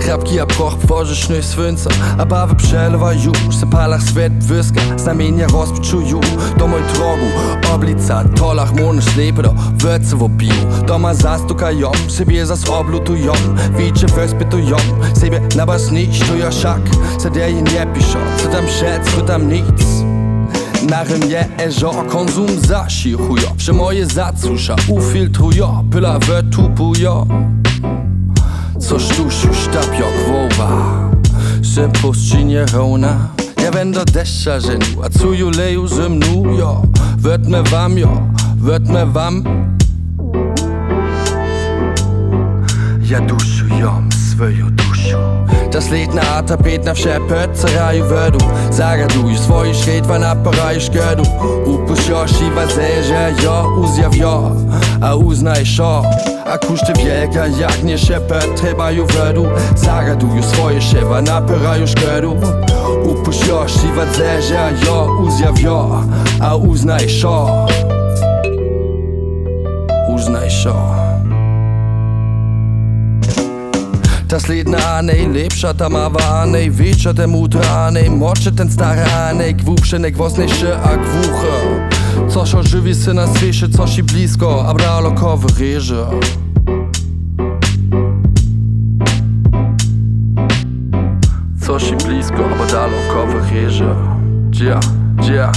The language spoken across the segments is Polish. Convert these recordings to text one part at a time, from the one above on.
Krapki a proch tworzy sznoj słońca, a bawy przelewa już se palach svet wyska, znamienia rozpoczu ju do moj drogu, oblica tolach måners lepe do wöce wo bio, doma zastukają, siebie zas oblutują, wicze wyspytują, siebie na was nicht, to ja szak, se der je nie piszą, co tam szec, co tam nic. Na rymie eżo konsum zaši chujo, że moje zacusza ufiltrujo, pyla wytupujo. Coś tuż już tapio głowa, że puści nie równa. Ja będę deszcza żeniu, a cuju leju ze mną jo. Wetme wam. Ja duszu jom swoją dušu. Das Lied na Tapet na vše pötseraju vedu. Zagaduju svoji šredva na paraju škedu. Upušjo šiva zeže jo, uzjavjo, a uznaj šo. A kušte wielka jak nie się trebaju vedu. Zagaduju svoje ševa na paraju škedu. Upušjo šiva zeže jo, uzjavjo, a uznaj šo. Uznaj šo. Das Lied na najlepsza, ta mawa największa, te mutra najmłodsze, ten stary a najgłupszy, najgwosniejszy a głuchy. Coś ożywi się na świecie, coś i blisko, a bralokowy ryże. Coś i blisko, a bralokowy ryże. Dzia.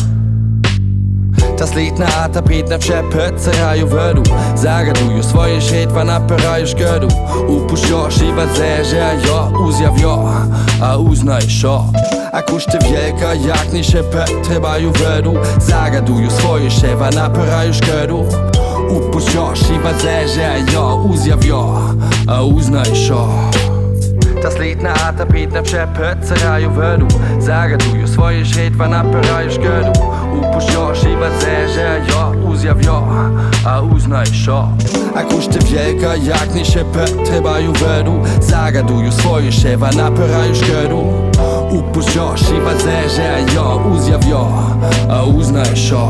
Das Lied na Tapet na vše pötseraju vedu. Zagaduju svoje šredva na paraju škedu. Upušjo šiva zeže jo, uzjavjo, a uznaj šo. A kušte wielka jak nie się trebaju vedu. Zagaduju svoje ševa na paraju škedu. Upušjo šiva zeže jo, uzjavjo, a uznaj šo. Das Lied na Tapet na vše pötseraju vedu. Zagaduju svoje šredva na paraju škedu. Upušjo šiva zeže jo, uzjavjo, a uznaj šo. A kušte wielka jak nie się trebaju vedu. Zagaduju svoje ševa na paraju škedu. Upušjo šiva zeže jo, uzjavjo, a uznaj šo.